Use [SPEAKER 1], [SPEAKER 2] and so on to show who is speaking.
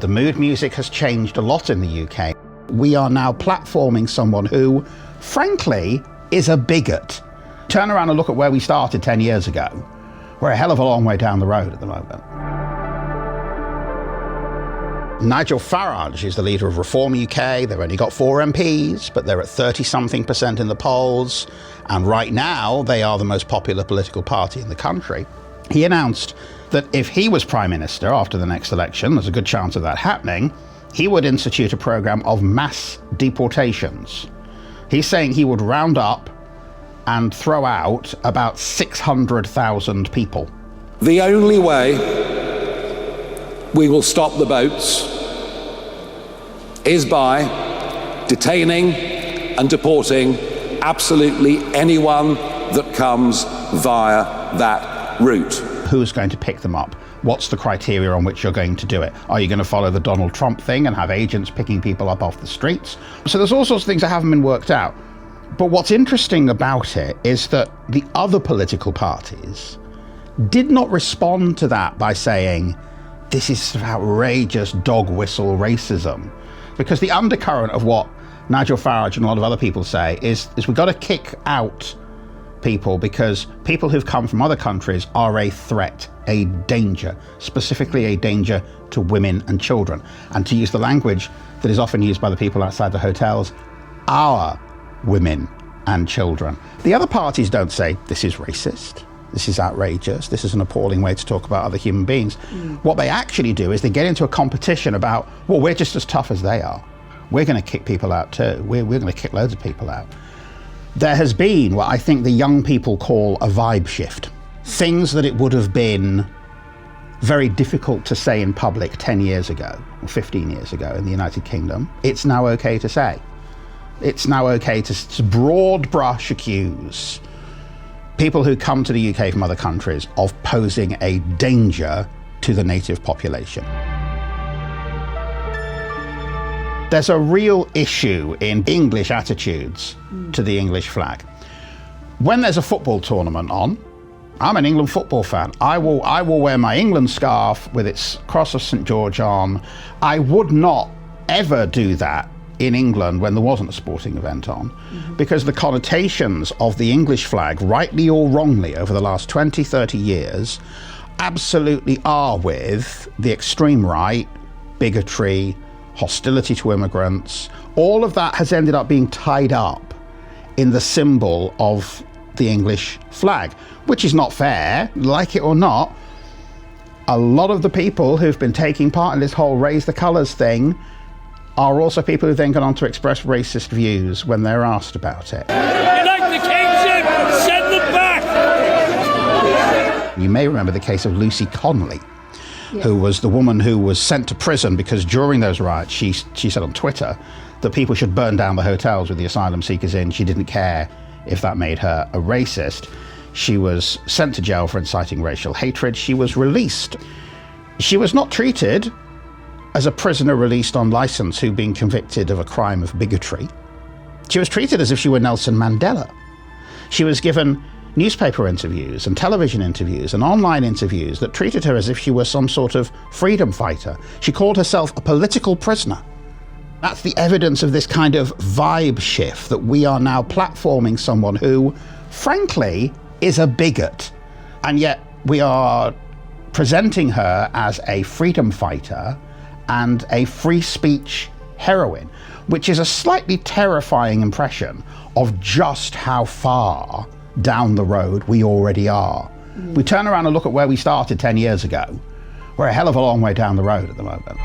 [SPEAKER 1] The mood music has changed a lot in the UK. We are now platforming someone who, frankly, is a bigot. Turn around and look at where we started 10 years ago. We're a hell of a long way down the road at the moment. Nigel Farage is the leader of Reform UK. They've only got 4 MPs, but they're at 30-something% in the polls. And right now, they are the most popular political party in the country. He announced that if he was Prime Minister after the next election, there's a good chance of that happening, he would institute a program of mass deportations. He's saying he would round up and throw out about 600,000 people.
[SPEAKER 2] The only way we will stop the boats is by detaining and deporting absolutely anyone that comes via that route.
[SPEAKER 1] Who's going to pick them up? What's the criteria on which you're going to do it? Are you going to follow the Donald Trump thing and have agents picking people up off the streets? So there's all sorts of things that haven't been worked out. But what's interesting about it is that the other political parties did not respond to that by saying, this is outrageous dog whistle racism. Because the undercurrent of what Nigel Farage and a lot of other people say is we've got to kick out people because people who've come from other countries are a threat, a danger, specifically a danger to women and children. And to use the language that is often used by the people outside the hotels, our women and children. The other parties don't say, this is racist, this is outrageous, this is an appalling way to talk about other human beings. What they actually do is they get into a competition about, well, we're just as tough as they are. We're going to kick people out too. We're going to kick loads of people out. There has been what I think the young people call a vibe shift. Things that it would have been very difficult to say in public 10 years ago, or 15 years ago in the United Kingdom, it's now okay to say. It's now okay to broad brush accuse people who come to the UK from other countries of posing a danger to the native population. There's a real issue in English attitudes to the English flag. When there's a football tournament on, I'm an England football fan. I will wear my England scarf with its cross of St. George on. I would not ever do that in England when there wasn't a sporting event on, because the connotations of the English flag, rightly or wrongly, over the last 20, 30 years, absolutely are with the extreme right, bigotry, hostility to immigrants. All of that has ended up being tied up in the symbol of the English flag, which is not fair. Like it or not, a lot of the people who've been taking part in this whole raise the colours thing are also people who then gone on to express racist views when they're asked about it.
[SPEAKER 3] Unite the kingship! Send them back!
[SPEAKER 1] You may remember the case of Lucy Connolly, who was the woman who was sent to prison because during those riots, she said on Twitter that people should burn down the hotels with the asylum seekers in. She didn't care if that made her a racist. She was sent to jail for inciting racial hatred. She was released. She was not treated as a prisoner released on license who'd been convicted of a crime of bigotry. She was treated as if she were Nelson Mandela. She was given newspaper interviews and television interviews and online interviews that treated her as if she were some sort of freedom fighter. She called herself a political prisoner. That's the evidence of this kind of vibe shift, that we are now platforming someone who, frankly, is a bigot. And yet we are presenting her as a freedom fighter and a free speech heroine, which is a slightly terrifying impression of just how far down the road we already are. We turn around and look at where we started 10 years ago. We're a hell of a long way down the road at the moment.